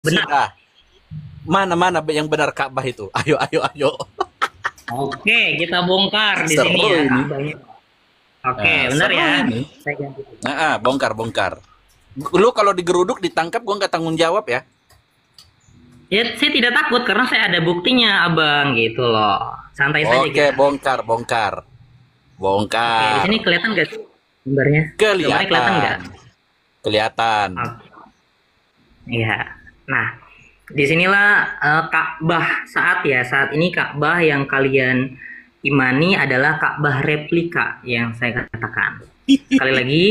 Benar. Sudah. Mana yang benar Ka'bah itu? Ayo, ayo, ayo. Oke, kita bongkar di sini Seru ya ini. Ka'bahnya. Oke, Nah, benar seru ya. ini. Saya ganti. Bongkar, bongkar. Lu kalau digeruduk, ditangkap, gua nggak tanggung jawab ya. Ya, saya tidak takut karena saya ada buktinya, Abang, gitu loh. Santai saja Oke, kita. bongkar, bongkar. Oke, di Bongkar. sini kelihatan nggak sih gambarnya? Gambarnya kelihatan nggak? Kelihatan. Kelihatan. Oke, iya. Nah, disinilah Ka'bah saat ini Ka'bah yang kalian imani adalah Ka'bah replika yang saya katakan. Sekali lagi,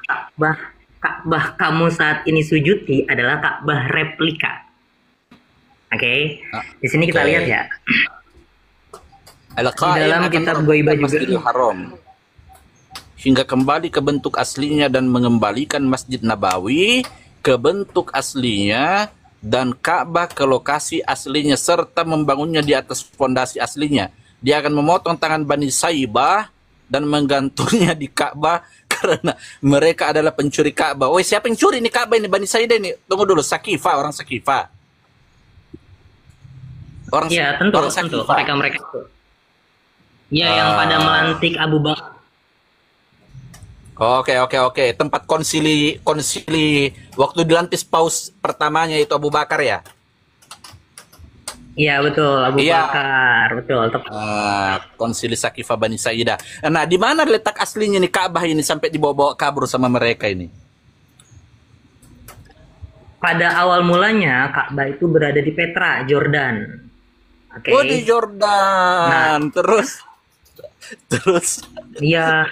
Ka'bah Ka'bah kamu saat ini sujudi adalah Ka'bah replika. Oke, di sini kita Oke. lihat ya. Di Al-Qa'im dalam akan kitab meruntuhkan Ghaibah juga. Masjidil Haram hingga kembali ke bentuk aslinya dan mengembalikan Masjid Nabawi ke bentuk aslinya dan Ka'bah ke lokasi aslinya serta membangunnya di atas fondasi aslinya. Dia akan memotong tangan Bani Saibah dan menggantungnya di Ka'bah karena mereka adalah pencuri Ka'bah. Woi, siapa yang curi ini Ka'bah ini? Bani Saibah ini. Tunggu dulu, Sakifah, orang Sakifah. Iya, tentu, Orang tentu. Sakifah. Mereka itu. Ya, yang pada melantik Abu Bakar. Oke. Tempat konsili waktu dilantik paus pertamanya itu Abu Bakar ya. Iya, betul, Abu Iya. Bakar. Betul, tepat. Konsili Sakifah Bani Saidah. Nah, di mana letak aslinya nih Ka'bah ini sampai dibawa-bawa kabur sama mereka ini? Pada awal mulanya Ka'bah itu berada di Petra, Jordan. Oke. Oh, di Jordan. Terus. Iya.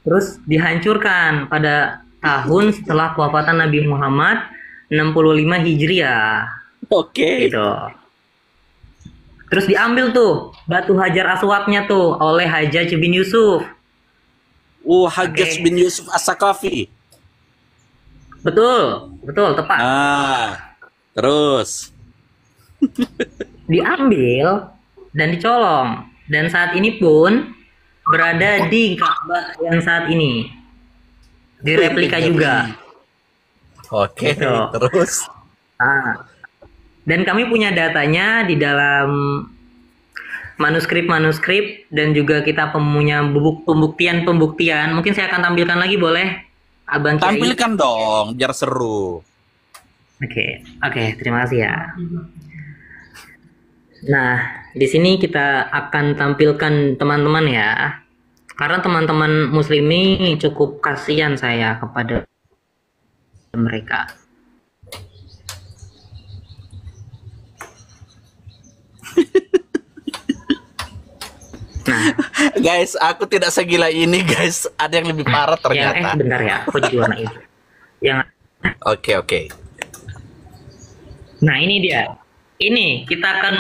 Terus dihancurkan pada tahun setelah kewafatan Nabi Muhammad 65 Hijriah. Oke. Gitu. Terus diambil tuh batu Hajar Aswadnya tuh oleh Hajjaj bin Yusuf. Hajjaj Oke. bin Yusuf As-Saqafi. Betul, betul, tepat. Terus. Diambil dan dicolong. Dan saat ini pun berada di Ka'bah yang saat ini. Direplika juga. Oke, Gitu. terus. Ah. Dan kami punya datanya di dalam manuskrip-manuskrip dan juga kita punya pembuktian. Mungkin saya akan tampilkan lagi, boleh, Abang Kiai? Tampilkan dong, biar seru. Oke, terima kasih ya. Nah, di sini kita akan tampilkan teman-teman ya. Karena teman-teman muslimi cukup kasihan saya kepada mereka. Nah, Guys, aku tidak segila ini, guys. Ada yang lebih parah ternyata. bentar ya, aku jadi warna itu. Yang Oke. Nah, ini dia. Ini kita akan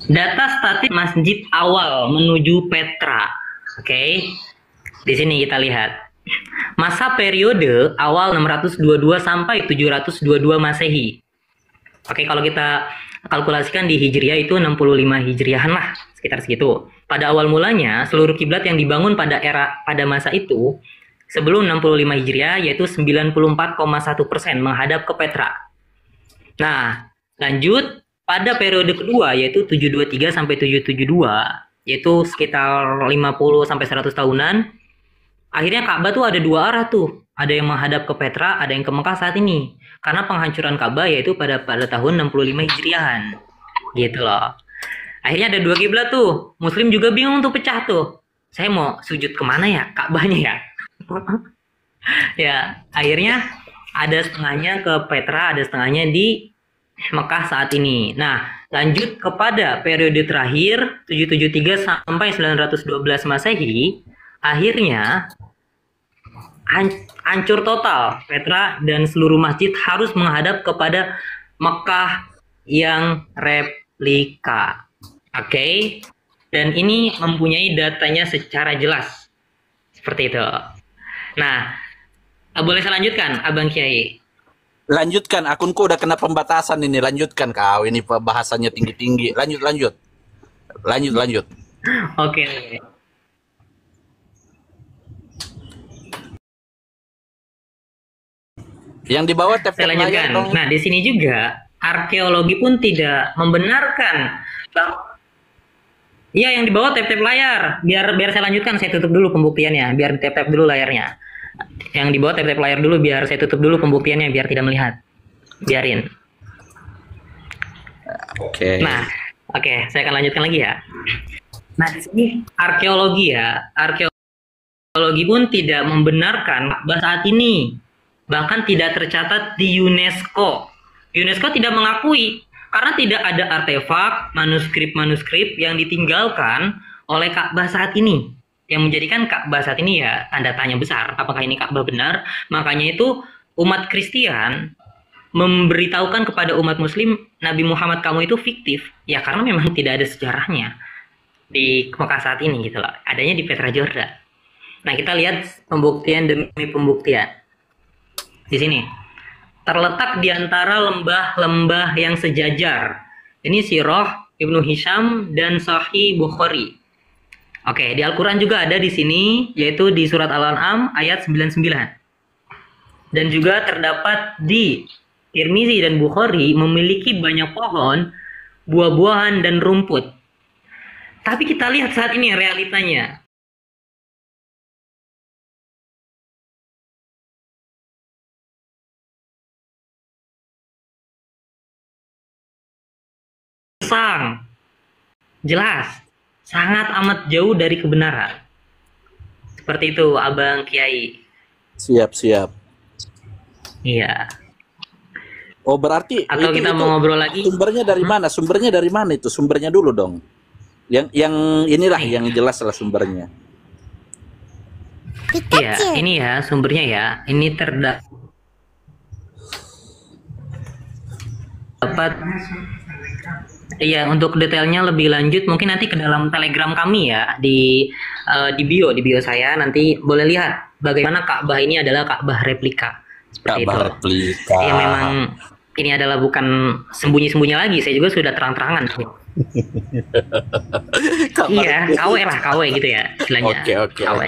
data statis masjid awal menuju Petra. Oke. Di sini kita lihat. Masa periode awal 622 sampai 722 Masehi. Oke, kalau kita kalkulasikan di Hijriah itu 65 Hijriahan lah, sekitar segitu. Pada awal mulanya, seluruh kiblat yang dibangun pada masa itu sebelum 65 Hijriah yaitu 94,1% menghadap ke Petra. Nah, lanjut pada periode kedua yaitu 723 sampai 772 yaitu sekitar 50 sampai 100 tahunan. Akhirnya Ka'bah tuh ada dua arah tuh. Ada yang menghadap ke Petra, ada yang ke Mekah saat ini. Karena penghancuran Ka'bah yaitu pada tahun 65 Hijriahan. Gitu loh. Akhirnya ada dua kiblat tuh. Muslim juga bingung tuh, pecah tuh. Saya mau sujud kemana ya? Ka'bahnya ya? Ya, akhirnya ada setengahnya ke Petra, ada setengahnya di Mekah saat ini. Nah, lanjut kepada periode terakhir 773 sampai 912 Masehi, akhirnya hancur total. Petra dan seluruh masjid harus menghadap kepada Mekah yang replika. Oke. Dan ini mempunyai datanya secara jelas. Seperti itu. Nah, boleh saya lanjutkan, Abang Kiai? Lanjutkan, akunku udah kena pembatasan ini. Lanjutkan kau, ini bahasanya tinggi-tinggi. Lanjut. Oke. Yang di bawah tap-tap Saya lanjutkan. layar dong. Nah, di sini juga arkeologi pun tidak membenarkan. Iya, yang di bawah tap-tap layar. Biar saya lanjutkan, saya tutup dulu pembuktiannya. Biar tap-tap dulu layarnya. Yang di bawah tap-tap layar dulu, biar saya tutup dulu pembuktiannya, biar tidak melihat. Biarin. Oke. Nah, oke, saya akan lanjutkan lagi ya. Nah, di sini arkeologi ya. Arkeologi pun tidak membenarkan Ka'bah saat ini. Bahkan tidak tercatat di UNESCO. UNESCO tidak mengakui karena tidak ada artefak, manuskrip-manuskrip yang ditinggalkan oleh Ka'bah saat ini. Yang menjadikan Ka'bah saat ini ya tanda tanya besar. Apakah ini Ka'bah benar? Makanya itu umat Kristen memberitahukan kepada umat Muslim Nabi Muhammad kamu itu fiktif. Ya karena memang tidak ada sejarahnya di Mekah saat ini gitu loh. Adanya di Petra Jordan. Nah kita lihat pembuktian demi pembuktian. Di sini terletak di antara lembah-lembah yang sejajar. Ini Sirah Ibnu Hisham dan Sahih Bukhari. Oke, di Al-Quran juga ada di sini, yaitu di surat Al-An'am ayat 99. Dan juga terdapat di Tirmizi dan Bukhari memiliki banyak pohon, buah-buahan, dan rumput. Tapi kita lihat saat ini realitanya. Jelas, sangat amat jauh dari kebenaran. Seperti itu, Abang Kiai. Siap. Iya. Oh berarti Atau kita mau ngobrol lagi? Sumbernya dari mana? Sumbernya dari mana itu? Sumbernya dulu dong. Yang inilah yang jelas lah sumbernya. Iya, ini ya sumbernya ya. Ini terdapat iya, untuk detailnya lebih lanjut mungkin nanti ke dalam Telegram kami ya di bio saya nanti boleh lihat bagaimana Ka'bah ini adalah Ka'bah replika. Seperti Ka'bah itu. replika. Ya memang ini adalah bukan sembunyi-sembunyi lagi, saya juga sudah terang-terangan. Iya, KW gitu ya istilahnya. Oke. KW.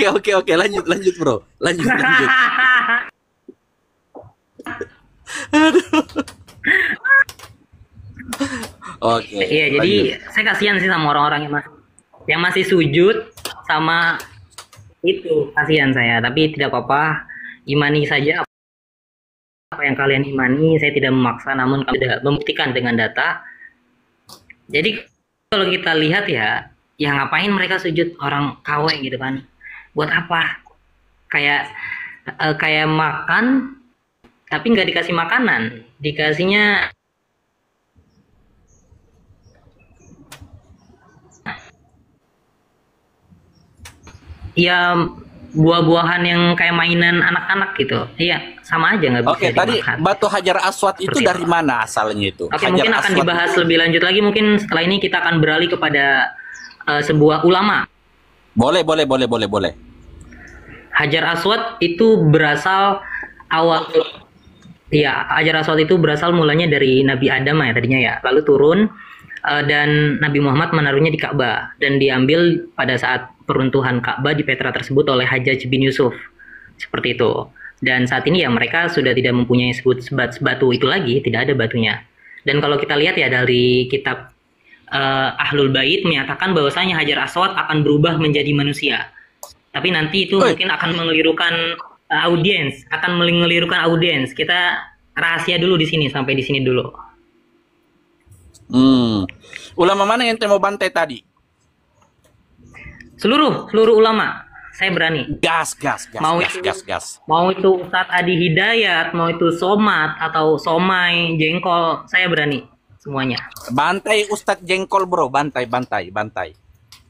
Oke, lanjut bro, lanjut. Oke. Iya, jadi saya kasihan sih sama orang-orang yang masih sujud sama itu, kasihan saya. Tapi tidak apa-apa, imani saja apa yang kalian imani. Saya tidak memaksa, namun kami tidak membuktikan dengan data. Jadi kalau kita lihat ya, ngapain mereka sujud orang KW gitu kan? Buat apa? Kayak makan tapi nggak dikasih makanan, dikasihnya ya buah-buahan yang kayak mainan anak-anak gitu. Iya, sama aja nggak bisa Oke, tadi dimakan. batu Hajar Aswad itu Seperti dari mana asalnya itu? Oke, Hajar mungkin akan Aswad dibahas itu. lebih lanjut lagi. Mungkin setelah ini kita akan beralih kepada sebuah ulama. Boleh. Hajar Aswad itu berasal Hajar Aswad itu berasal mulanya dari Nabi Adam ya tadinya ya. Lalu turun dan Nabi Muhammad menaruhnya di Ka'bah dan diambil pada saat peruntuhan Ka'bah di Petra tersebut oleh Hajjaj bin Yusuf. Seperti itu. Dan saat ini ya mereka sudah tidak mempunyai batu itu lagi, tidak ada batunya. Dan kalau kita lihat ya dari kitab Ahlul Bait menyatakan bahwasanya Hajar Aswad akan berubah menjadi manusia. Tapi nanti itu mungkin akan mengelirukan audiens, Kita rahasia dulu di sini, sampai di sini dulu. Ulama mana yang mau bantai tadi? Seluruh ulama, saya berani. Gas. Mau itu Ustadz Adi Hidayat, mau itu Somat atau Somai, Jengkol, saya berani semuanya. Bantai Ustadz Jengkol bro, bantai.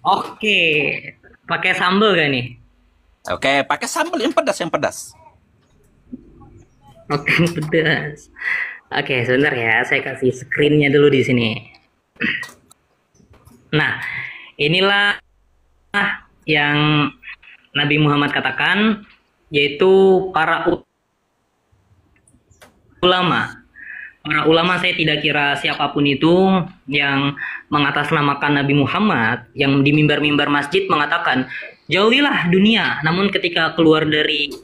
Oke, pakai sambal gak nih? Oke, pakai sambal yang pedas. Oke, pedas. Oke, sebentar ya, saya kasih screennya dulu di sini. Nah, inilah yang Nabi Muhammad katakan, yaitu para ulama para ulama, saya tidak kira siapapun itu yang mengatasnamakan Nabi Muhammad, yang di mimbar-mimbar masjid mengatakan jauhilah dunia, namun ketika keluar dari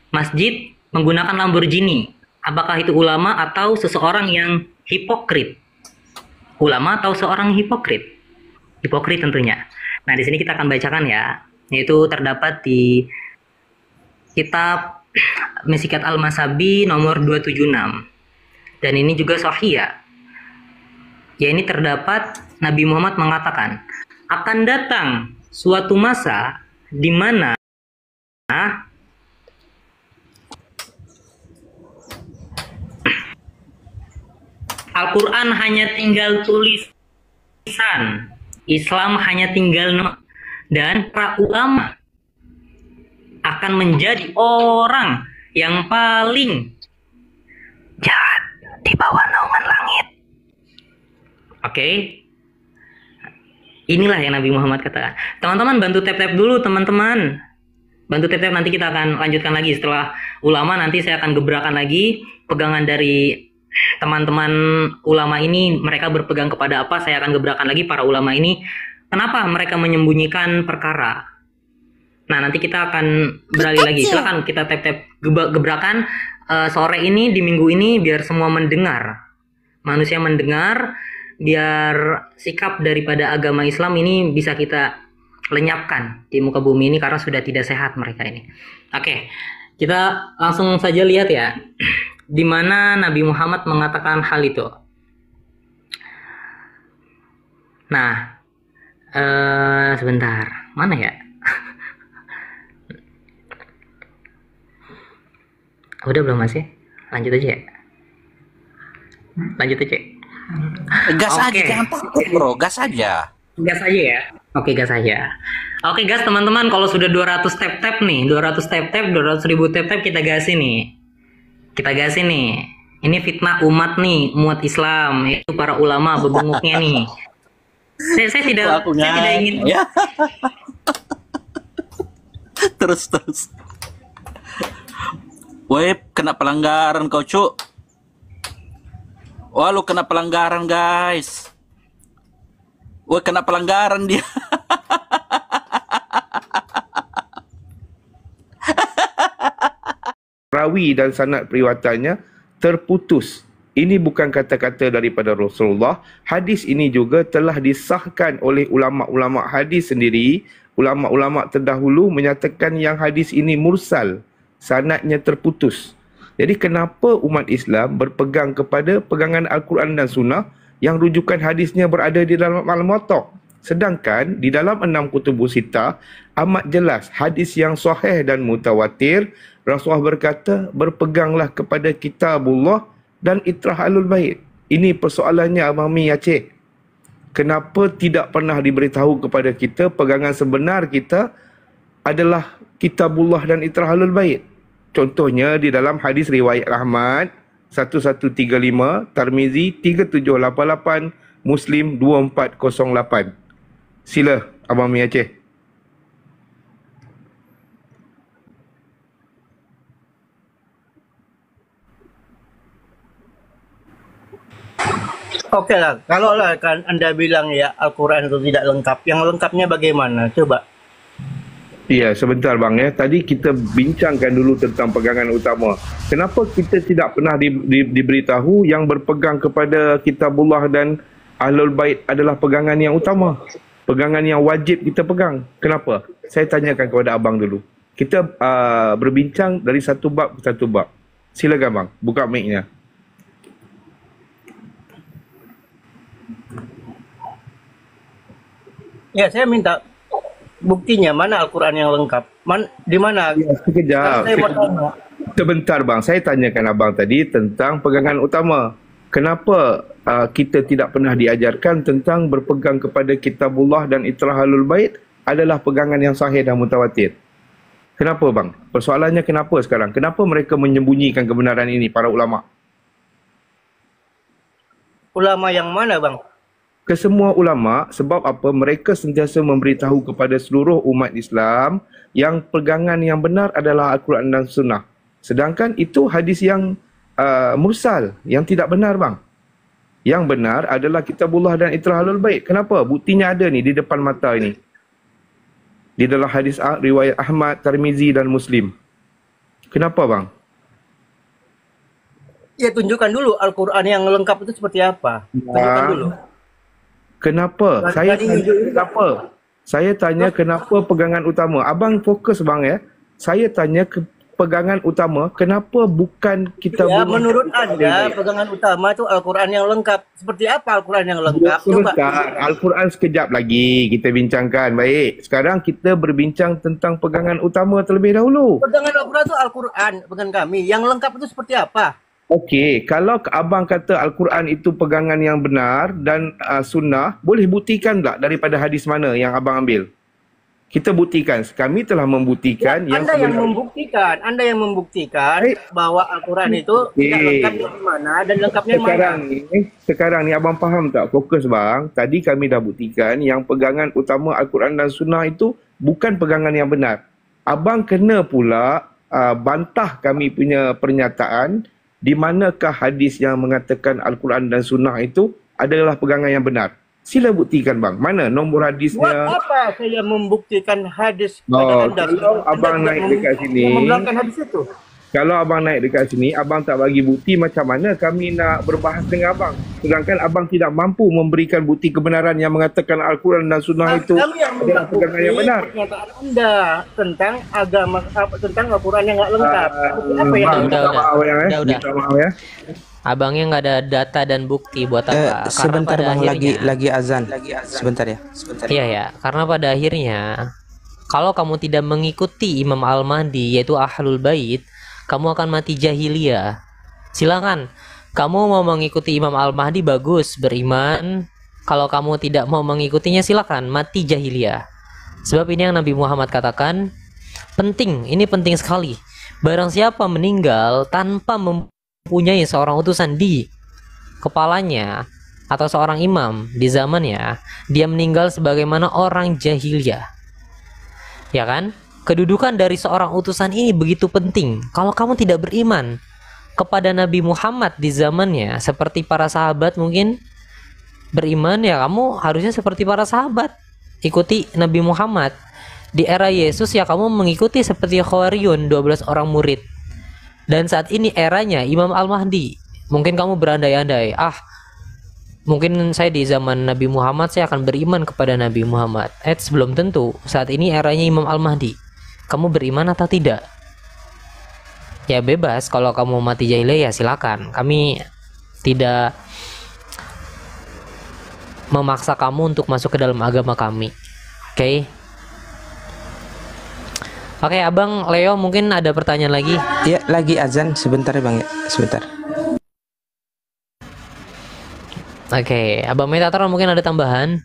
masjid menggunakan Lamborghini. Apakah itu ulama atau seseorang yang hipokrit? Ulama atau seorang hipokrit? Hipokrit tentunya. Nah, di sini kita akan bacakan ya, yaitu terdapat di kitab Misikat Al-Masabi nomor 276. Dan ini juga sahih ya. Ya, ini terdapat Nabi Muhammad mengatakan, akan datang suatu masa di mana Al-Quran hanya tinggal tulisan, Islam hanya tinggal nama, dan para ulama akan menjadi orang yang paling jahat di bawah naungan langit. Oke. Inilah yang Nabi Muhammad katakan. Teman-teman bantu tap-tap dulu, teman-teman. Bantu tap-tap, nanti kita akan lanjutkan lagi setelah ulama. Nanti saya akan gebrakan lagi pegangan dari teman-teman ulama ini. Mereka berpegang kepada apa? Saya akan gebrakan lagi para ulama ini. Kenapa mereka menyembunyikan perkara? Nah, nanti kita akan beralih lagi. Silakan kita tap-tap gebrakan sore ini, di minggu ini, biar semua mendengar. Manusia mendengar, biar sikap daripada agama Islam ini bisa kita lenyapkan di muka bumi ini, karena sudah tidak sehat mereka ini. Oke, kita langsung saja lihat ya, di mana Nabi Muhammad mengatakan hal itu. Nah, sebentar, mana ya? Udah belum Mas ya? Lanjut aja ya? Lanjut aja. Gas aja, Oke. jangan takut bro, gas aja. Gas aja ya? Oke, gas aja. Oke gas teman-teman, kalau sudah 200 tap-tap nih, 200 tap-tap, 200.000 tap-tap, kita gasin nih. Kita gasin nih. Ini fitnah umat nih, umat Islam, itu para ulama bebenguknya nih. Saya tidak ingin ya. Terus. Weh, kena pelanggaran kau, Cuk. Wah, lu kena pelanggaran, guys. Weh, kena pelanggaran dia. Rawi dan sanad periwatannya terputus. Ini bukan kata-kata daripada Rasulullah. Hadis ini juga telah disahkan oleh ulama-ulama hadis sendiri. Ulama-ulama terdahulu menyatakan yang hadis ini mursal. Sanadnya terputus. Jadi kenapa umat Islam berpegang kepada pegangan Al-Quran dan Sunnah yang rujukan hadisnya berada di dalam Al-Muwatta? Sedangkan di dalam 6 kutubus sittah amat jelas hadis yang sahih dan mutawatir, Rasulullah berkata, berpeganglah kepada kitabullah dan itrah Ahlul Bait. Ini persoalannya Abang Mi Aceh. Kenapa tidak pernah diberitahu kepada kita pegangan sebenar kita adalah kitabullah dan itrah Ahlul Bait? Contohnya di dalam hadis riwayat Ahmad 1135, Tirmizi 3788, Muslim 2408. Sila Abang Mi Aceh. Oke lah, kalau lah kan Anda bilang ya Al-Quran itu tidak lengkap, yang lengkapnya bagaimana? Coba. Ya, sebentar bang ya. Tadi kita bincangkan dulu tentang pegangan utama. Kenapa kita tidak pernah diberitahu yang berpegang kepada kitabullah dan Ahlul Bait adalah pegangan yang utama? Pegangan yang wajib kita pegang. Kenapa? Saya tanyakan kepada abang dulu. Kita berbincang dari satu bab ke satu bab. Silakan bang, buka mic-nya. Ya, saya minta buktinya, mana Al-Quran yang lengkap? Di mana? Ya, sekejap. Saya mau tanya. Sebentar bang, saya tanyakan abang tadi tentang pegangan utama. Kenapa kita tidak pernah diajarkan tentang berpegang kepada kitabullah dan itrah Ahlul Bait adalah pegangan yang sahih dan mutawatir? Kenapa bang? Persoalannya kenapa sekarang? Kenapa mereka menyembunyikan kebenaran ini, para ulama? Ulama yang mana bang? Kesemua ulama, sebab apa? Mereka sentiasa memberitahu kepada seluruh umat Islam yang pegangan yang benar adalah Al-Quran dan Sunnah. Sedangkan itu hadis yang mursal yang tidak benar bang. Yang benar adalah kitabullah dan itrah ahlul bait. Kenapa? Buktinya ada ni di depan mata ini. Di dalam hadis riwayat Ahmad, Tirmizi dan Muslim. Kenapa bang? Ya tunjukkan dulu Al-Quran yang lengkap itu seperti apa. Tunjukkan dulu. Kenapa? Saya tanya kenapa? Saya tanya kenapa pegangan utama. Abang fokus bang ya. Saya tanya pegangan utama, kenapa bukan kita ya, menurut Anda pegangan utama itu Al-Quran yang lengkap. Seperti apa Al-Quran yang lengkap? Coba. Al-Quran sekejap lagi kita bincangkan. Baik, sekarang kita berbincang tentang pegangan utama terlebih dahulu. Pegangan Al-Quran itu Al-Quran, pegangan kami. Yang lengkap itu seperti apa? Okey, kalau abang kata Al-Quran itu pegangan yang benar dan sunnah, boleh buktikan tak daripada hadis mana yang abang ambil? Kita buktikan. Kami telah membuktikan ya, Anda yang membuktikan bahwa Al-Quran itu tidak lengkap di mana dan lengkapnya di mana. Sekarang ni abang faham tak? Fokus bang. Tadi kami dah buktikan yang pegangan utama Al-Quran dan Sunnah itu bukan pegangan yang benar. Abang kena pula bantah kami punya pernyataan di manakah hadis yang mengatakan Al-Quran dan Sunnah itu adalah pegangan yang benar. Sila buktikan bang. Mana nombor hadisnya? Buat apa saya membuktikan hadis? Kalau abang naik dekat sini, hadis itu. Kalau abang naik dekat sini, abang tak bagi bukti, macam mana kami nak berbahas dengan abang? Sedangkan abang tidak mampu memberikan bukti kebenaran yang mengatakan Al-Quran dan Sunnah itu adalah pegangan yang benar. Pernyataan Anda tentang agama, tentang Al-Quran yang nggak lengkap. Apa yang maaf ya. Abangnya nggak ada data dan bukti buat apa? Sebentar bang, lagi azan. Sebentar ya. Iya ya, karena pada akhirnya kalau kamu tidak mengikuti Imam Al-Mahdi yaitu Ahlul Bait, kamu akan mati jahiliyah. Silakan, kamu mau mengikuti Imam Al-Mahdi bagus, beriman. Kalau kamu tidak mau mengikutinya silakan mati jahiliyah. Sebab ini yang Nabi Muhammad katakan penting, ini penting sekali. Barang siapa meninggal tanpa mempunyai seorang utusan di kepalanya atau seorang imam di zamannya, dia meninggal sebagaimana orang jahiliyah. Ya kan? Kedudukan dari seorang utusan ini begitu penting. Kalau kamu tidak beriman kepada Nabi Muhammad di zamannya seperti para sahabat mungkin beriman, ya kamu harusnya seperti para sahabat, ikuti Nabi Muhammad. Di era Yesus ya kamu mengikuti seperti Khawariyun, 12 orang murid. Dan saat ini eranya Imam Al-Mahdi. Mungkin kamu berandai-andai, mungkin saya di zaman Nabi Muhammad saya akan beriman kepada Nabi Muhammad. Belum tentu. Saat ini eranya Imam Al-Mahdi. Kamu beriman atau tidak? Ya bebas, kalau kamu mati jahiliyah ya silakan. Kami tidak memaksa kamu untuk masuk ke dalam agama kami. Oke? Oke, Abang Leo mungkin ada pertanyaan lagi? Ya, lagi azan sebentar ya Bang ya. Sebentar. Oke, Abang Metatron mungkin ada tambahan?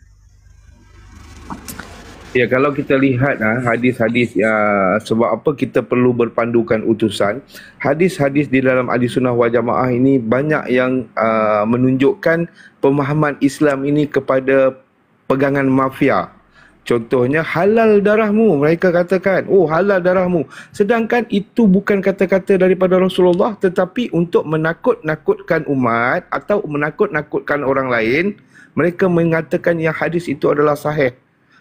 Ya, kalau kita lihat hadis-hadis sebab apa kita perlu berpandukan utusan, hadis-hadis di dalam Ahlussunnah wal Jamaah ini banyak yang menunjukkan pemahaman Islam ini kepada pegangan mafia. Contohnya halal darahmu, mereka katakan, oh halal darahmu. Sedangkan itu bukan kata-kata daripada Rasulullah, tetapi untuk menakut-nakutkan umat atau menakut-nakutkan orang lain, mereka mengatakan yang hadis itu adalah sahih.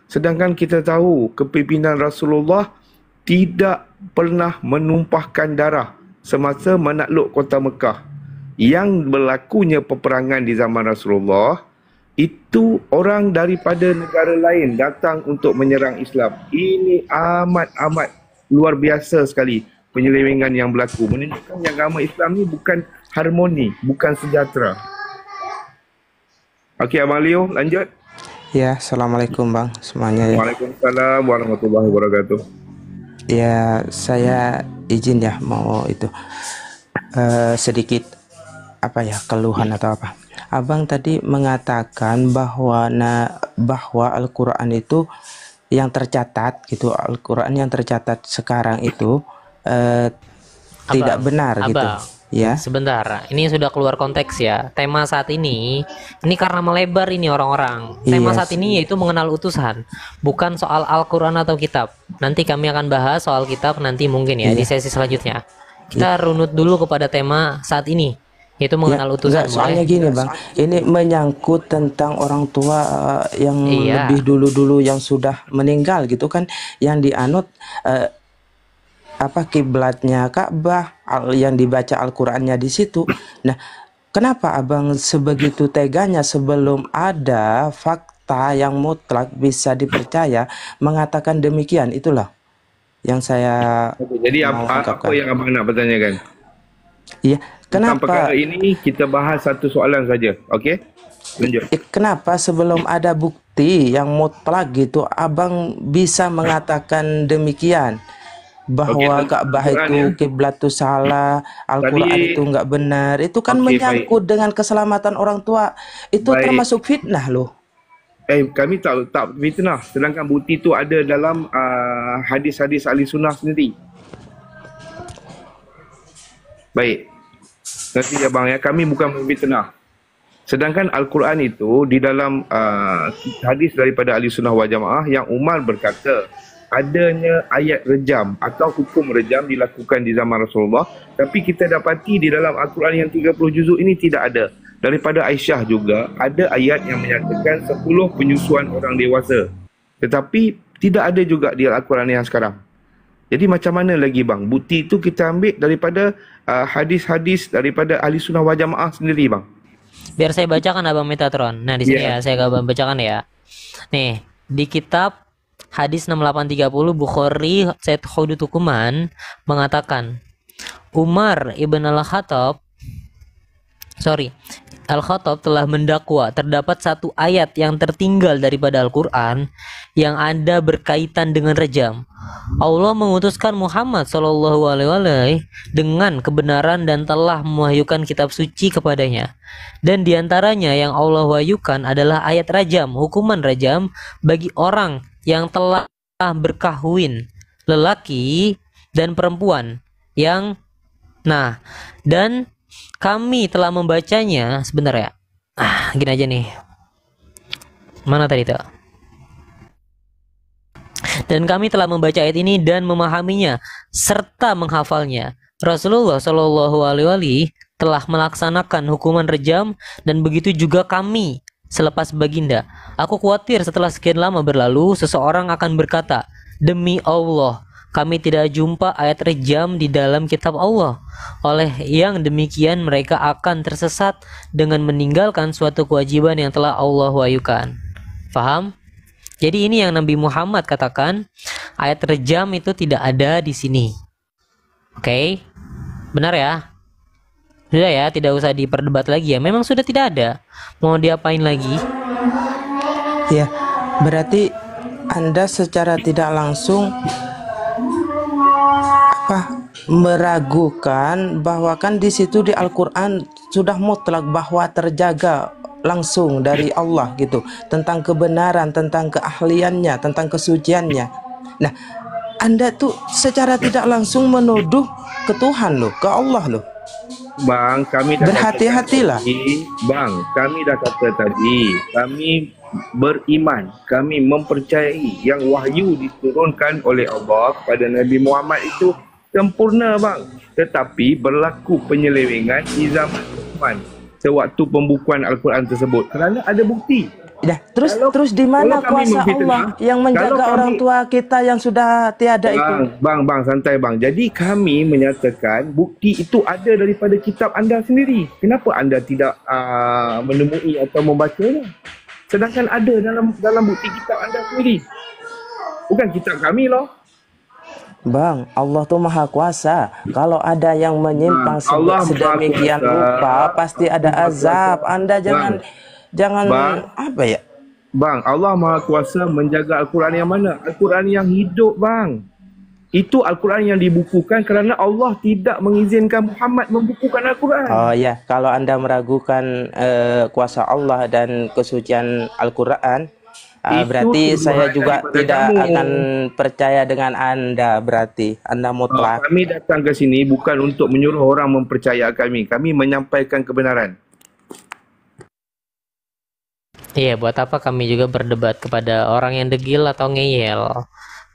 Sedangkan kita tahu kepimpinan Rasulullah tidak pernah menumpahkan darah semasa menakluk kota Mekah. Yang berlakunya peperangan di zaman Rasulullah, itu orang daripada negara lain datang untuk menyerang Islam. Ini amat luar biasa sekali penyelewengan yang berlaku. Menunjukkan yang agama Islam ni bukan harmoni, bukan sejahtera. Okey, Abang Leo, lanjut. Ya, Assalamualaikum Bang semuanya ya. Waalaikumsalam warahmatullahi wabarakatuh. Ya, saya izin ya mau itu sedikit keluhan atau apa. Abang tadi mengatakan bahwa Al-Quran itu yang tercatat gitu, Al-Quran yang tercatat sekarang itu tidak benar gitu. Ya. Sebentar, ini sudah keluar konteks ya. Tema saat ini karena melebar ini orang-orang. Tema saat ini yaitu mengenal utusan, bukan soal Al-Quran atau kitab. Nanti kami akan bahas soal kitab nanti mungkin ya di sesi selanjutnya. kita runut dulu kepada tema saat ini, yaitu mengenal utusan. Soalnya gini Bang, ini menyangkut tentang orang tua yang lebih dulu-dulu yang sudah meninggal gitu kan, yang dianut kiblatnya Ka'bah, yang dibaca Al-Qur'annya di situ. Nah, kenapa Abang sebegitu teganya sebelum ada fakta yang mutlak bisa dipercaya mengatakan demikian? Itulah yang saya Jadi apa yang Abang nak bertanyakan? Iya, Tentang kenapa perkara ini kita bahas satu soalan saja, okey? Lanjut. kenapa sebelum ada bukti yang mutlak gitu Abang bisa mengatakan demikian bahwa Ka'bah itu kiblat itu salah, Al-Qur'an itu enggak benar? Itu kan menyangkut dengan keselamatan orang tua. Itu termasuk fitnah loh. Kami tak fitnah, sedangkan bukti itu ada dalam hadis-hadis ahli sunnah sendiri. Baik. Nanti abang ya, kami bukan memfitnah. Sedangkan Al-Quran itu di dalam hadis daripada ahli sunnah wal jamaah yang Umar berkata adanya ayat rejam atau hukum rejam dilakukan di zaman Rasulullah, tapi kita dapati di dalam Al-Quran yang 30 juzuk ini tidak ada. Daripada Aisyah juga ada ayat yang menyatakan 10 penyusuan orang dewasa, tetapi tidak ada juga di Al-Quran yang sekarang. Jadi macam mana lagi bang? Bukti itu kita ambil daripada hadis-hadis daripada ahli sunnah wal jamaah sendiri bang. Biar saya bacakan Abang Metatron. Nah di sini ya saya akan bacakan ya. Nih di kitab hadis 6830 Bukhari Said Khudut Hukuman mengatakan Umar ibn Al-Khattab telah mendakwa terdapat satu ayat yang tertinggal daripada Al-Quran yang ada berkaitan dengan rejam. Allah mengutuskan Muhammad SAW dengan kebenaran dan telah mewahyukan kitab suci kepadanya. Dan diantaranya yang Allah wahyukan adalah ayat rajam, hukuman rajam bagi orang yang telah berkahwin, lelaki dan perempuan yang dan kami telah membacanya. Sebentar ya. Gini aja nih. Mana tadi tuh? Dan kami telah membaca ayat ini dan memahaminya serta menghafalnya. Rasulullah Shallallahu Alaihi telah melaksanakan hukuman rejam dan begitu juga kami selepas baginda. Aku khawatir setelah sekian lama berlalu seseorang akan berkata, demi Allah, kami tidak jumpa ayat rejam di dalam kitab Allah. Oleh yang demikian mereka akan tersesat dengan meninggalkan suatu kewajiban yang telah Allah wahyukan. Faham? Jadi ini yang Nabi Muhammad katakan, ayat rejam itu tidak ada di sini. Oke? Benar ya? Sudah ya, tidak usah diperdebat lagi ya. Memang sudah tidak ada. Mau diapain lagi? Ya, berarti Anda secara tidak langsung meragukan bahwa kan di situ di Al-Quran sudah mutlak bahwa terjaga langsung dari Allah gitu, tentang kebenaran, tentang keahliannya, tentang kesuciannya. Nah, Anda tuh secara tidak langsung menuduh ke Tuhan loh, ke Allah loh. Bang, kami dah berhati-hatilah. Bang, kami dah kata tadi, kami beriman, kami mempercayai yang wahyu diturunkan oleh Allah kepada Nabi Muhammad itu sempurna bang. Tetapi berlaku penyelewengan di zaman Uthman sewaktu pembukuan Al-Quran tersebut kerana ada bukti. Dah, terus di mana kuasa Allah yang menjaga orang tua kita yang sudah tiada itu? Bang, santai bang. Jadi kami menyatakan bukti itu ada daripada kitab anda sendiri. Kenapa anda tidak menemui atau membacanya? Sedangkan ada dalam bukti kitab anda sendiri. Bukan kitab kami loh. Bang, Allah tuh maha kuasa. Kalau ada yang menyimpang sedemikian rupa, pasti ada azab. Anda jangan bang, apa ya? Bang, Allah maha kuasa menjaga Al-Quran yang mana? Al-Quran yang hidup bang. Itu Al-Quran yang dibukukan kerana Allah tidak mengizinkan Muhammad membukukan Al-Quran. Oh ya, kalau Anda meragukan kuasa Allah dan kesucian Al-Quran, berarti saya juga tidak akan percaya dengan Anda. Berarti Anda mutlak. Kami datang ke sini bukan untuk menyuruh orang mempercayai kami. Kami menyampaikan kebenaran. Iya, buat apa kami juga berdebat kepada orang yang degil atau ngeyel?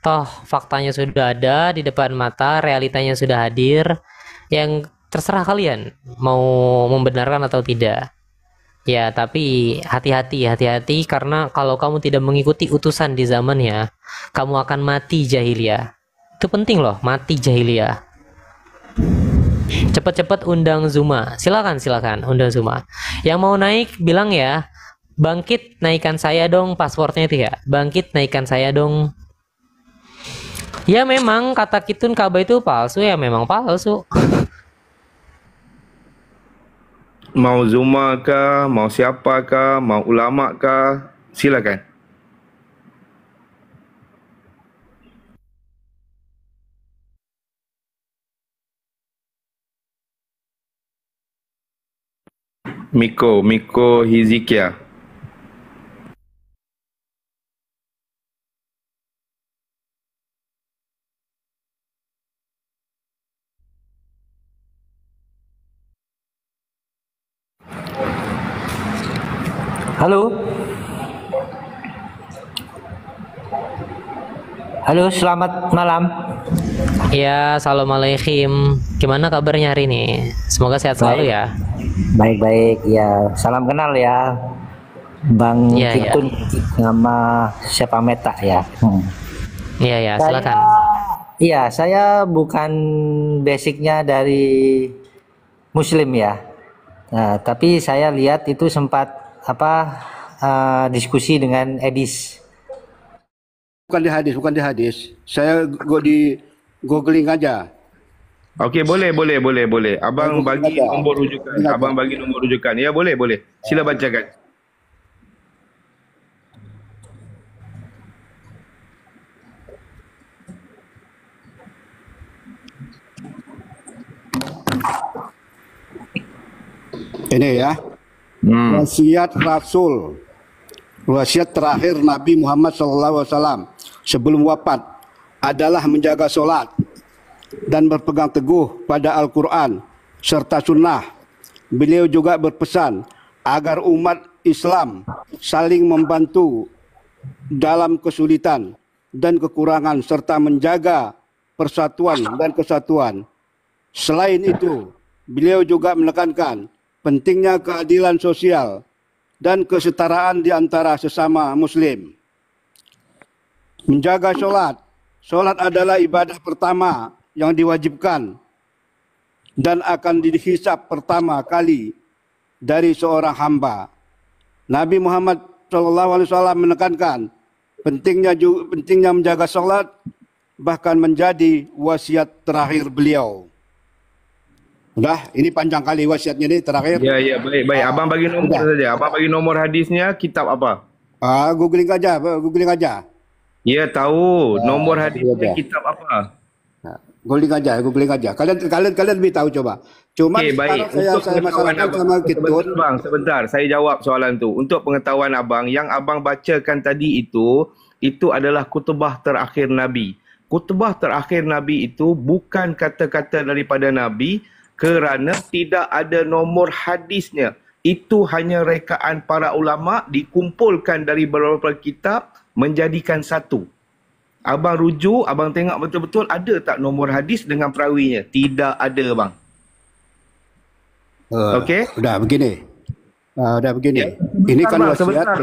Toh faktanya sudah ada di depan mata, realitanya sudah hadir. yang terserah kalian mau membenarkan atau tidak. Ya, tapi hati-hati karena kalau kamu tidak mengikuti utusan di zamannya, kamu akan mati jahiliyah. Itu penting loh, mati jahiliyah. Cepat-cepat undang Zuma. Silakan undang Zuma. Yang mau naik bilang ya, bangkit naikkan saya dong pasportnya itu ya. Bangkit naikkan saya dong. Ya memang kata Kitun Ka'bah itu palsu ya, memang palsu. Mau Zuma kah, mau siapa kah, mau ulama kah, silakan. Miko Hizikia. Halo. Halo, selamat malam. Ya, assalamualaikum. Gimana kabarnya hari ini? Semoga sehat selalu ya. Baik-baik ya. Salam kenal ya, Bang Ya, ya. Kitun sama siapa Meta ya. Iya, silakan. Iya, saya bukan basicnya dari Muslim ya. Nah, tapi saya lihat itu sempat diskusi dengan Edis. Bukan di hadis. Saya di googling aja. Okey, boleh. Abang bagi nombor rujukan. Ya, boleh. Sila bacakan. Ini ya. Wasiat terakhir Nabi Muhammad SAW sebelum wafat adalah menjaga solat dan berpegang teguh pada Al-Quran serta sunnah. Beliau juga berpesan agar umat Islam saling membantu dalam kesulitan dan kekurangan serta menjaga persatuan dan kesatuan. Selain itu, beliau juga menekankan pentingnya keadilan sosial dan kesetaraan di antara sesama Muslim. Menjaga solat. Solat adalah ibadah pertama yang diwajibkan dan akan dihisab pertama kali dari seorang hamba. Nabi Muhammad SAW menekankan pentingnya menjaga solat, bahkan menjadi wasiat terakhir beliau. Udah, ini panjang kali wasiatnya ini terakhir. Ya, baik. Abang bagi nombor saja. Abang bagi nombor hadisnya, kitab apa? Googling aja. Ya, tahu. Nombor hadisnya kitab apa? Googling aja. Kalian lebih tahu coba. Cuma Okey, baik. saya masalahkan sama Kitun. Bang, sebentar. Saya jawab soalan tu. Untuk pengetahuan abang, yang abang bacakan tadi itu adalah kutubah terakhir Nabi. Kutubah terakhir Nabi itu bukan kata-kata daripada Nabi, kerana tidak ada nomor hadisnya. Itu hanya rekaan para ulama dikumpulkan dari beberapa kitab menjadikan satu. Abang rujuk, abang tengok betul-betul ada tak nomor hadis dengan perawinya? Tidak ada, bang. Okey? Udah begini. Ya. Ini kan Abang, wasiat.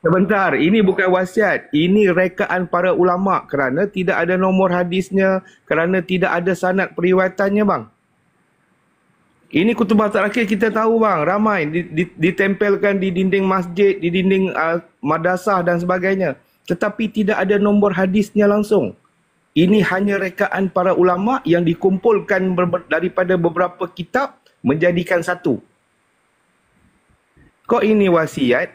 Sebentar, ini bukan wasiat. Ini rekaan para ulama kerana tidak ada nomor hadisnya, kerana tidak ada sanad periwayatannya, bang. Ini kutubah terakhir kita tahu, bang. Ramai ditempelkan di dinding masjid, di dinding madrasah dan sebagainya. Tetapi tidak ada nombor hadisnya langsung. Ini hanya rekaan para ulama yang dikumpulkan daripada beberapa kitab menjadikan satu. Kok ini wasiat?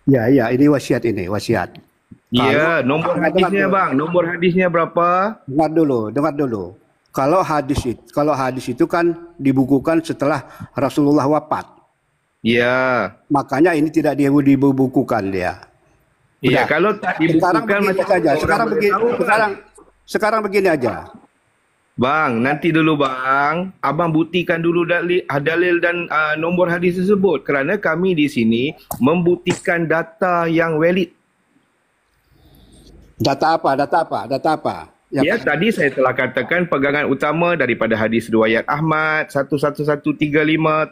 Ya, ini wasiat. Ya, nombor hadisnya, bang. Nombor hadisnya berapa? Dengar dulu. Kalau hadis itu kan dibukukan setelah Rasulullah wafat. Ya. Makanya ini tidak dibukukan dia. Ya, kalau tak dibukukan sekarang begini aja. Bang, nanti dulu bang. Abang buktikan dulu dalil dan nombor hadis tersebut. Kerana kami di sini membuktikan data yang valid. Data apa? Ya, tadi saya telah katakan pegangan utama daripada hadis riwayat Ahmad 11135,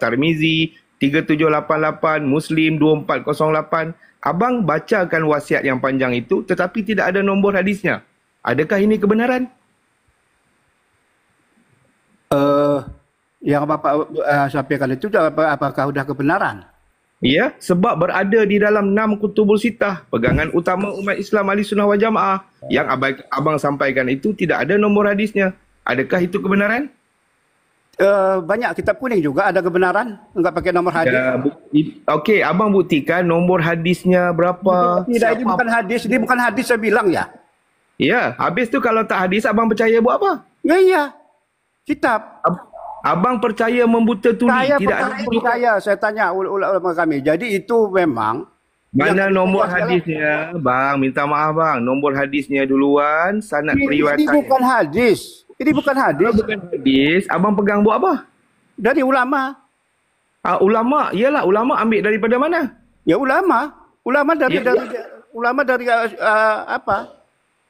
Tirmizi 3788, Muslim 2408. Abang bacakan wasiat yang panjang itu tetapi tidak ada nombor hadisnya. Adakah ini kebenaran? Yang Bapak sampaikan itu apakah sudah kebenaran? Ya, sebab berada di dalam 6 kutubul sitah, pegangan utama umat Islam Ahlussunnah wal Jamaah. Yang abang sampaikan itu tidak ada nombor hadisnya. Adakah itu kebenaran? Banyak kitab kuning juga ada kebenaran, enggak pakai nomor hadis. Ya, okey, abang buktikan nombor hadisnya berapa? Tidak, ini bukan hadis, ini bukan hadis saya bilang ya. Ya, habis tu kalau tak hadis abang percaya buat apa? Ya, kitab. Abang percaya membuta tuli, Saya tidak ada percaya, saya tanya ulama kami. Jadi itu memang mana nombor hadisnya? Bang, minta maaf bang, nombor hadisnya duluan, sanad periwayatan. Ini bukan hadis. Ini bukan hadis. Bukan hadis, abang pegang buat apa? Dari ulama. Ulama, iyalah ulama ambil daripada mana? Ya ulama. Ulama dari apa?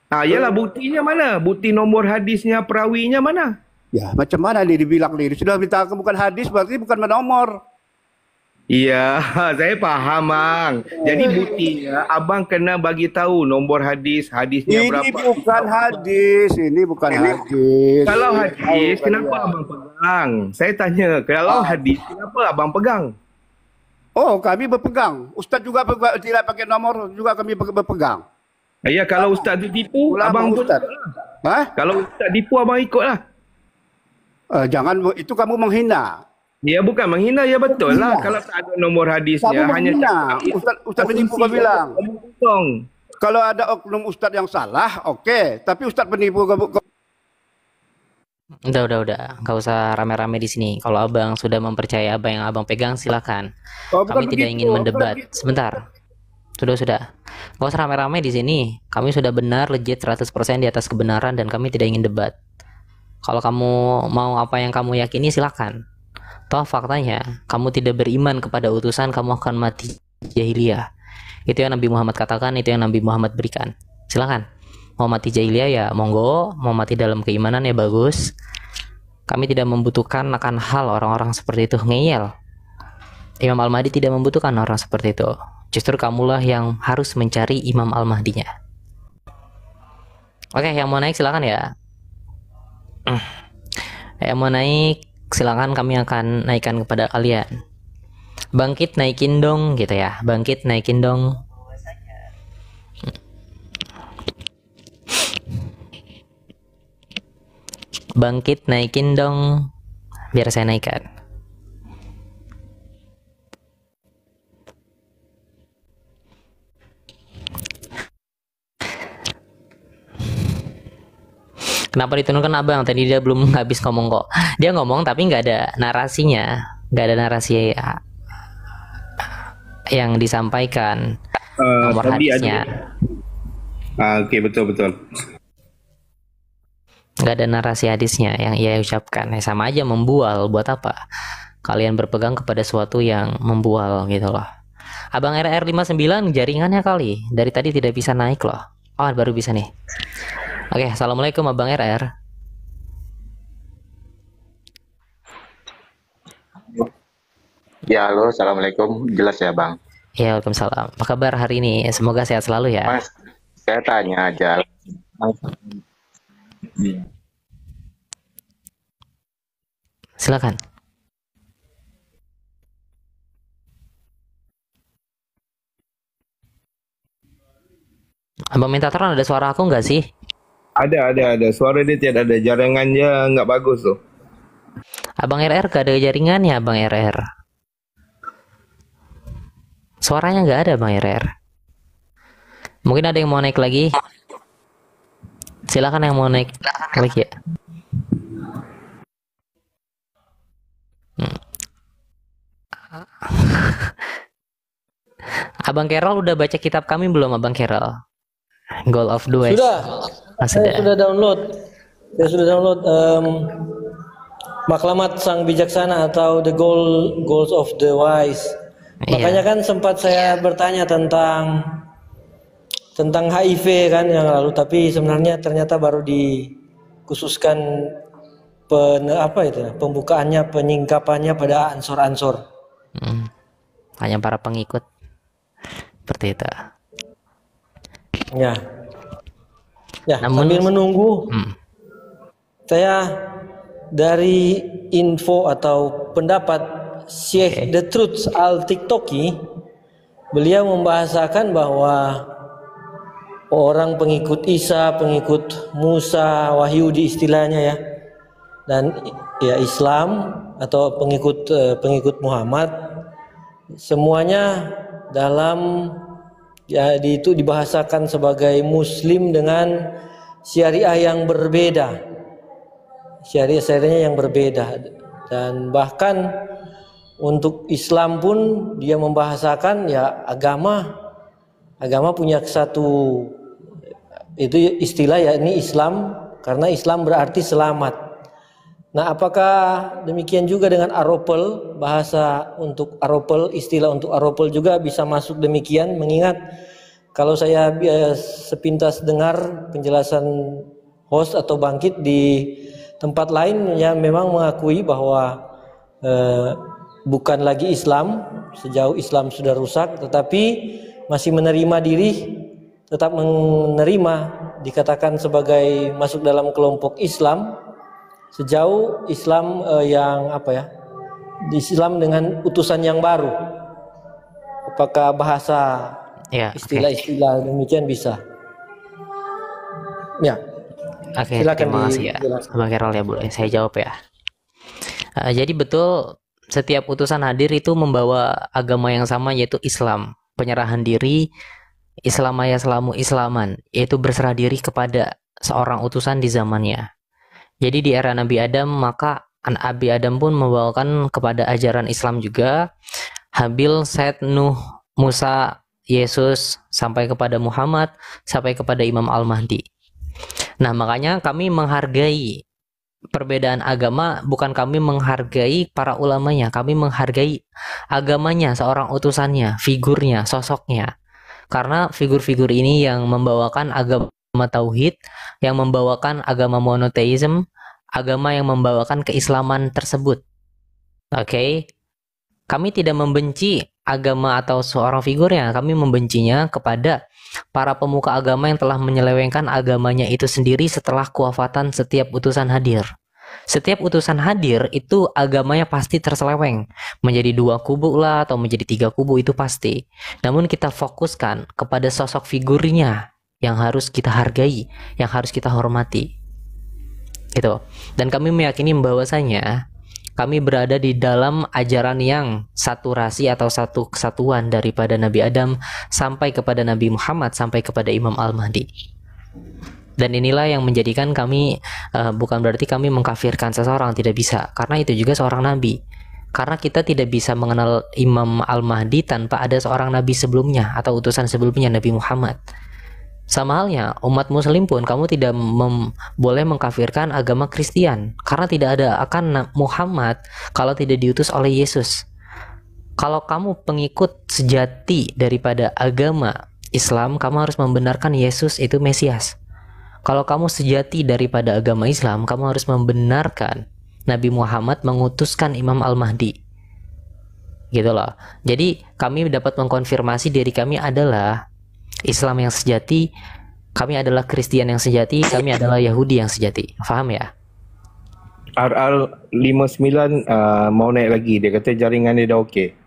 Iyalah buktinya mana? Bukti nombor hadisnya, perawinya mana? Ya, macam mana ni dibilang ni? Sudah minta bukan hadis berarti bukan nomor. Iya, saya faham bang. Jadi buktinya abang kena bagi tahu nombor hadisnya berapa. Ini bukan hadis, ini bukan hadis. Kalau hadis, kenapa abang pegang? Saya tanya, kalau hadis, kenapa abang pegang? Oh, kami berpegang. Ustaz juga tidak pakai nomor, juga kami berpegang. Ya, kalau ustaz tu tipu, abang Ustaz. Kalau ustaz tipu, abang ikutlah. Jangan, itu kamu menghina. Ya, bukan menghina, ya betul lah. Kalau tak ada nombor hadisnya, Kamu hanya menghina. Ustaz penipu kau bilang. Kalau ada oknum ustaz yang salah, oke. Tapi ustaz penipu Udah. Nggak usah rame-rame di sini. Kalau abang sudah mempercayai apa yang abang pegang, silakan. Kami tidak ingin mendebat. Sebentar. Sudah. Nggak usah rame-rame di sini. Kami sudah benar, legit 100% di atas kebenaran dan kami tidak ingin debat. Kalau kamu mau apa yang kamu yakini, silakan. Toh faktanya, kamu tidak beriman kepada utusan, kamu akan mati jahiliyah. Itu yang Nabi Muhammad katakan, itu yang Nabi Muhammad berikan. Silakan. Mau mati jahiliyah ya monggo, mau mati dalam keimanan ya bagus. Kami tidak membutuhkan akan hal orang-orang seperti itu, ngeyel. Imam Al-Mahdi tidak membutuhkan orang seperti itu. Justru kamulah yang harus mencari Imam Al-Mahdinya. Oke, yang mau naik silakan ya. Yang mau naik silakan, kami akan naikkan kepada kalian. Bangkit naikin dong gitu ya. Bangkit naikin dong. Bangkit naikin dong. Biar saya naikkan. Kenapa diturunkan abang? Tadi dia belum habis ngomong kok. Dia ngomong tapi nggak ada narasinya, nggak ada narasi yang disampaikan. Nomor hadisnya. Oke, betul. Nggak ada narasi hadisnya yang ia ucapkan. Sama aja membual. Buat apa? Kalian berpegang kepada sesuatu yang membual gitu loh. Abang RR59 jaringannya kali. Dari tadi tidak bisa naik loh. Oh, baru bisa nih. Oke, assalamualaikum Abang RR. Ya, halo, assalamualaikum. Jelas ya, Bang? Ya, waalaikumsalam. Apa kabar hari ini? Semoga sehat selalu ya. Mas, saya tanya aja. Silakan. Abang minta tolong, ada suara aku nggak sih? Ada. Suara dia tiada ada. Jaringannya nggak bagus tuh. Abang RR gak ada jaringannya, Abang RR. Suaranya nggak ada, Bang RR. Mungkin ada yang mau naik lagi. Silakan yang mau naik lagi ya. Abang Carol udah baca kitab kami belum, Abang Carol? Goal of the West. Saya sudah download. Maklamat Sang Bijaksana atau The Goals of the Wise. Makanya kan sempat saya bertanya tentang tentang HIV kan yang lalu, tapi sebenarnya ternyata baru dikhususkan pembukaannya, penyingkapannya pada ansor-ansor. Hanya para pengikut seperti itu. Ya, Namun sambil menunggu, saya dari info atau pendapat Syekh The Truth Al-Tiktoki, beliau membahasakan bahwa orang pengikut Isa, pengikut Musa, Wahyudi istilahnya ya, dan ya Islam atau pengikut Muhammad, semuanya dalam itu dibahasakan sebagai Muslim dengan syariah yang berbeda, syariahnya yang berbeda, dan bahkan untuk Islam pun dia membahasakan ya agama punya satu itu istilah, yakni Islam, karena Islam berarti selamat. Nah, apakah demikian juga dengan aropel, bahasa untuk aropel, istilah untuk aropel juga bisa masuk demikian? Mengingat kalau saya sepintas dengar penjelasan host atau Bangkit di tempat lain, ya memang mengakui bahwa bukan lagi Islam, sejauh Islam sudah rusak, tetapi masih menerima diri, tetap menerima, dikatakan sebagai masuk dalam kelompok Islam, sejauh Islam Islam dengan utusan yang baru. Apakah bahasa istilah-istilah demikian bisa? Ya. Oke, silakan terima kasih ya, Bang Kerol ya, boleh saya jawab ya. Jadi betul, setiap utusan hadir itu membawa agama yang sama, yaitu Islam, penyerahan diri, Islamaya selamu Islaman, yaitu berserah diri kepada seorang utusan di zamannya. Jadi di era Nabi Adam, maka Nabi Adam pun membawakan kepada ajaran Islam juga. Habil, Set, Nuh, Musa, Yesus, sampai kepada Muhammad, sampai kepada Imam Al-Mahdi. Nah, makanya kami menghargai perbedaan agama, bukan kami menghargai para ulamanya, kami menghargai agamanya, seorang utusannya, figurnya, sosoknya. Karena figur-figur ini yang membawakan agama tauhid, yang membawakan agama monoteism, agama yang membawakan keislaman tersebut. Oke. Kami tidak membenci agama atau seorang figurnya, kami membencinya kepada para pemuka agama yang telah menyelewengkan agamanya itu sendiri setelah kewafatan setiap utusan hadir. Setiap utusan hadir itu agamanya pasti terseleweng, menjadi 2 kubu lah atau menjadi 3 kubu, itu pasti. Namun kita fokuskan kepada sosok figurnya yang harus kita hargai, yang harus kita hormati. Gitu. Dan kami meyakini bahwasanya kami berada di dalam ajaran yang satu rasi atau satu kesatuan daripada Nabi Adam sampai kepada Nabi Muhammad sampai kepada Imam Al-Mahdi. Dan inilah yang menjadikan kami bukan berarti kami mengkafirkan seseorang, tidak bisa, karena itu juga seorang nabi. Karena kita tidak bisa mengenal Imam Al-Mahdi tanpa ada seorang nabi sebelumnya atau utusan sebelumnya, Nabi Muhammad. Sama halnya umat muslim pun kamu tidak boleh mengkafirkan agama Kristen, karena tidak ada akan Muhammad kalau tidak diutus oleh Yesus. Kalau kamu pengikut sejati daripada agama Islam, kamu harus membenarkan Yesus itu Mesias. Kalau kamu sejati daripada agama Islam, kamu harus membenarkan Nabi Muhammad mengutuskan Imam Al-Mahdi. Gitu loh. Jadi kami dapat mengkonfirmasi diri kami adalah Islam yang sejati, kami adalah Kristen yang sejati, kami adalah Yahudi yang sejati. Faham ya? RR 59 mau naik lagi. Dia kata jaringan dia dah okey.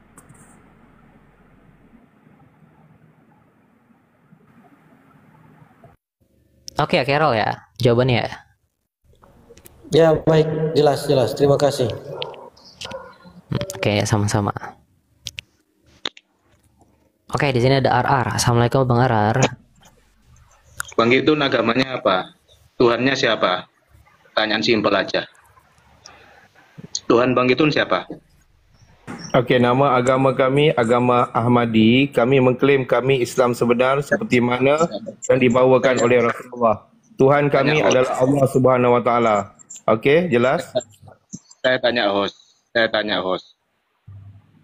Oke, Carol ya, jawabannya ya. Ya, baik, jelas. Terima kasih. Oke, sama-sama. Oke, di sini ada RR. Assalamualaikum Bang RR. Bang Gitun agamanya apa? Tuhannya siapa? Pertanyaan simpel aja. Tuhan Bang Gitun siapa? Okey, nama agama kami agama Ahmadi. Kami mengklaim kami Islam sebenar seperti mana yang dibawakan oleh Rasulullah. Tuhan kami adalah Allah Subhanahu Wa Taala. Okey, jelas? Saya tanya host.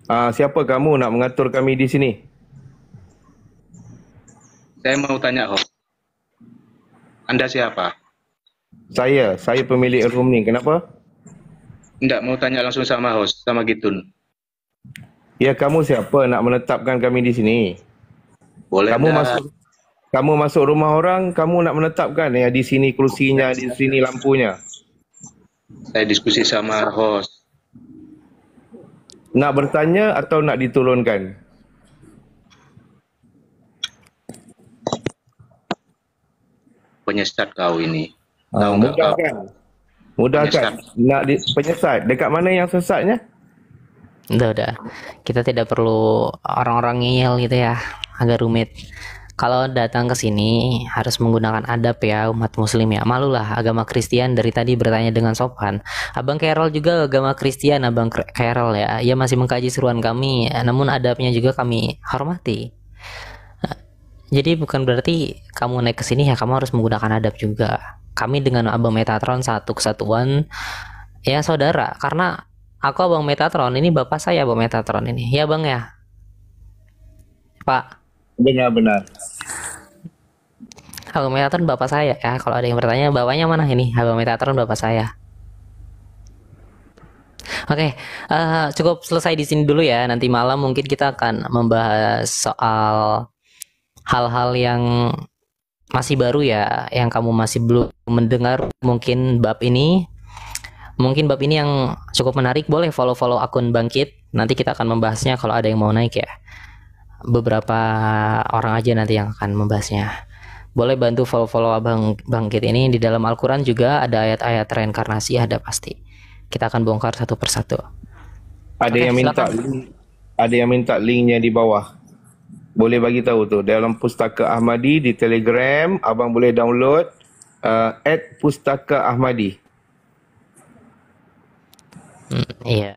Siapa kamu nak mengatur kami di sini? Saya mau tanya host. Anda siapa? Saya pemilik room ni. Kenapa? Enggak, mau tanya langsung sama host, sama Gitun. Ya, kamu siapa nak menetapkan kami di sini? Boleh Kamu enggak? kamu masuk rumah orang, kamu nak menetapkan ya di sini kursinya, di sini lampunya. Saya diskusi sama host. Nak bertanya atau nak diturunkan? Penyesat kau ini. Tahu nggak Mudah kau? kan? Mudah kan? Penyesat. Dekat mana yang sesatnya? Udah. Kita tidak perlu orang-orang ngeyel gitu ya. Agak rumit. Kalau datang ke sini harus menggunakan adab ya umat muslim ya. Malulah agama Kristen dari tadi bertanya dengan sopan. Abang Carol juga agama Kristen, Abang Carol ya. Ia masih mengkaji seruan kami, namun adabnya juga kami hormati. Jadi bukan berarti kamu naik ke sini ya kamu harus menggunakan adab juga. Kami dengan Abang Metatron satu kesatuan ya saudara, karena aku Abang Metatron, ini bapak saya Abang Metatron ini. Ya Bang ya. Pak. Benar-benar. Abang Metatron bapak saya ya. Kalau ada yang bertanya bapaknya mana ini? Abang Metatron bapak saya. Oke, cukup selesai di sini dulu ya. Nanti malam mungkin kita akan membahas soal hal-hal yang masih baru ya, yang kamu masih belum mendengar mungkin bab ini. Mungkin bab ini yang cukup menarik, boleh follow akun Bangkit. Nanti kita akan membahasnya kalau ada yang mau naik ya. Beberapa orang aja nanti yang akan membahasnya. Boleh bantu follow Abang Bangkit ini. Di dalam Al-Quran juga ada ayat-ayat reinkarnasi, ada pasti. Kita akan bongkar satu persatu. Ada yang minta linknya di bawah. Boleh bagi tahu tu dalam Pustaka Ahmadi di Telegram, abang boleh download @Pustaka Ahmadi. Iya.